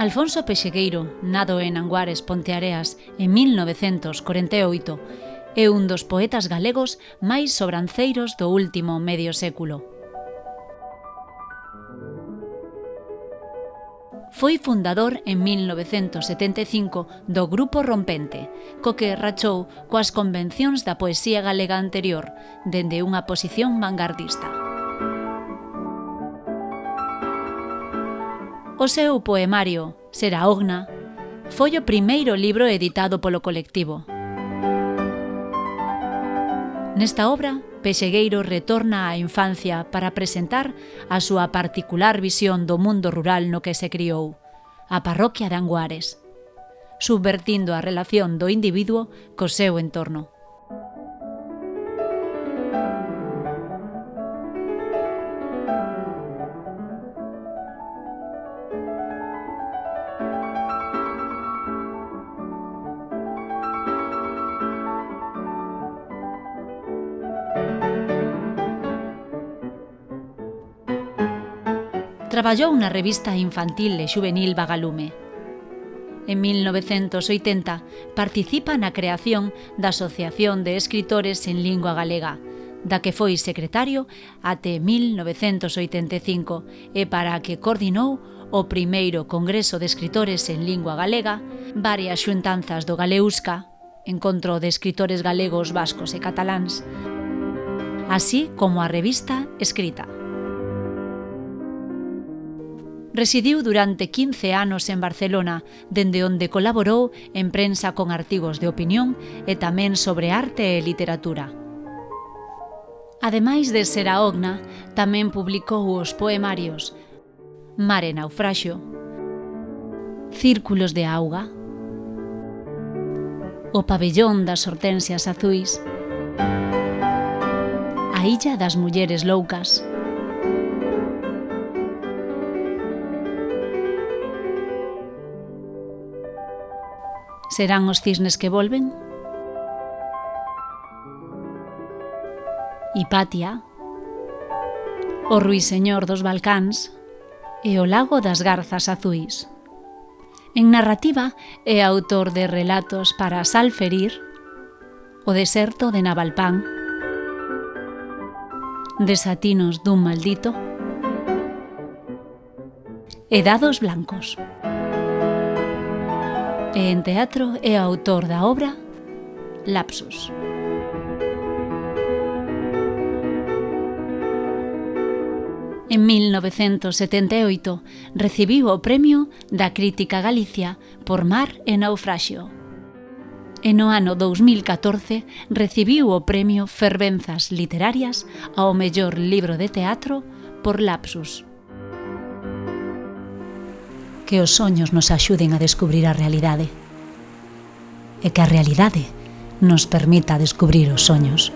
Alfonso Pexegueiro nado en Anguares, Ponteareas, en 1948, é un dos poetas galegos máis sobranceiros do último medio século. Foi fundador en 1975 do Grupo Rompente, co que rachou coas convencións da poesía galega anterior, dende unha posición vanguardista. O seu poemario, Seraogna, foi o primeiro libro editado polo colectivo. Nesta obra, Pexegueiro retorna á infancia para presentar a súa particular visión do mundo rural no que se criou, a parroquia de Anguares, subvertindo a relación do individuo co seu entorno. Traballou na revista infantil e xuvenil Vagalume. En 1980 participa na creación da Asociación de Escritores en Lingua Galega, da que foi secretario até 1985 e para a que coordinou o primeiro Congreso de Escritores en Lingua Galega, varias xuntanzas do Galeusca, encontro de escritores galegos, vascos e cataláns, así como a revista Escrita. Residiu durante 15 anos en Barcelona, dende onde colaborou en prensa con artigos de opinión e tamén sobre arte e literatura. Ademais de Seraogna, tamén publicou os poemarios Mar e naufraxio, Círculos de auga, O pabellón das hortensias azuis, A illa das mulleres loucas, Serán os cisnes que volven, Hipatia, O ruiseñor dos Balcáns e O lago das garzas azuis. En narrativa é autor de relatos para Salferir, O deserto de Navalpán, Desatinos dun maldito e Dados blancos. E en teatro é autor da obra Lapsus. En 1978 recibiu o premio da Crítica Galicia por Mar e naufraxio. E no ano 2014 recibiu o premio Fervenzas Literarias ao mellor libro de teatro por Lapsus. Que os soños nos axuden a descubrir a realidade e que a realidade nos permita descubrir os soños.